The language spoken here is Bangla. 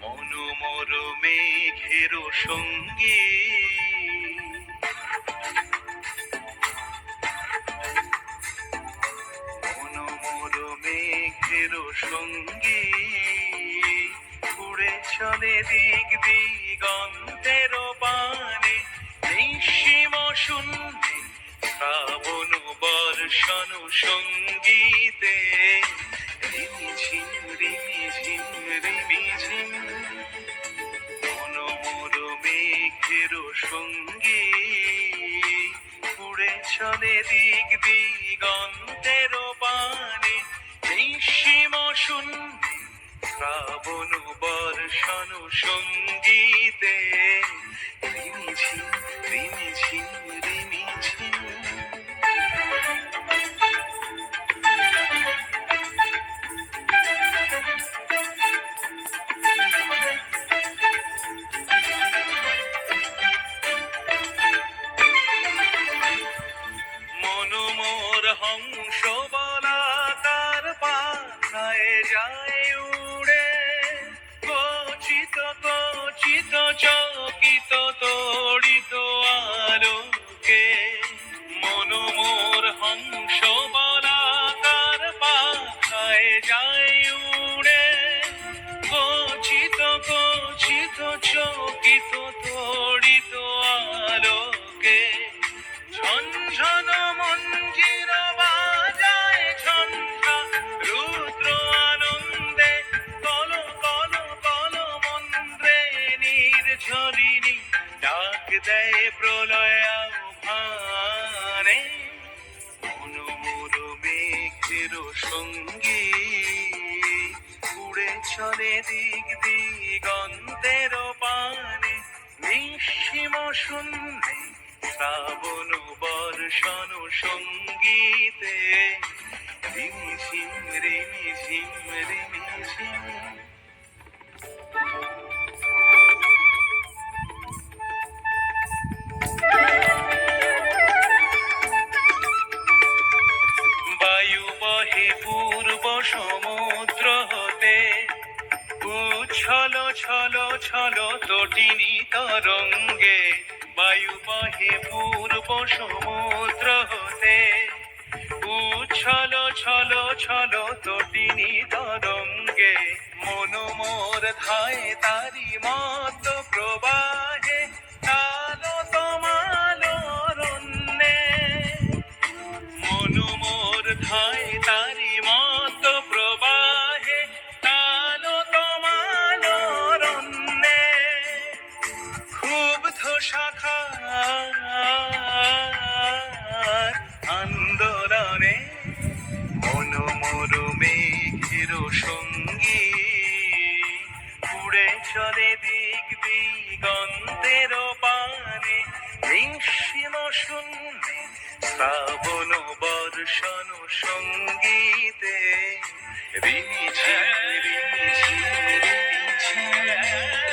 মনোমর মেঘের সঙ্গী মনোমর মেঘের সঙ্গী উড়ে চলে দিক দিগন্তের পানে নিঃসীম শূন্যে শ্রাবণ বর্ষণ সঙ্গীতে রিমিঝিম রিমিঝিম রিমিঝিম মনোমর মেঘের সঙ্গী উড়ে চলে দিক দিগন্তের পানে নিঃসীম শূন্যে শ্রাবণ বর্ষণ সঙ্গীতে রিমিঝিম রিমিঝিম রিমিঝিম মনোমর হংস বলাকার পাথায় যায় উড়ে কচিত কচিত চকিত তড়িত আলোকে মনোমর হংস বলাকার পাথায় যায় উড়ে কচিত কচিত চকিত তড়িত আলোকে ঝনঝন মঞ্জির বাজায় ঝঞ্ঝা রুদ্র আনন্দে কল কল কল মন্দ্রে নির্ঝরিণী ডাক দেয় প্রলয় আহ্বানে মনোমর মেঘের সঙ্গী উড়ে চলে দিক দিগন্তের পানে নিঃসীম শূন্যে শ্রাবণ বর্ষণ সঙ্গীতে রিমিঝিম রিমিঝিম রিমিঝিম বায়ু বহে পূর্ব সমুদ্র হতে উচ্ছল ছল ছল তটিনী তরঙ্গে বায়ু বহে পূর্ব সমুদ্র হতে উচ্ছল ছল ছল তটিনী তরঙ্গে মনোমর ধায় তারি মত প্রবাহে কালো তমালো রণ্যে মনোমর ধায় তারি মত প্রবাহে কালো তমালো রণ্যে ক্ষুব্ধ শাখার আন্দোলনে মনোমর মেঘের সঙ্গী উড়ে চলে দিক দিগন্তের পানে নিঃসীম শূন্যে শ্রাবণ বর্ষণ সঙ্গীতে রিমিঝিম রিমিঝিম রিমিঝিম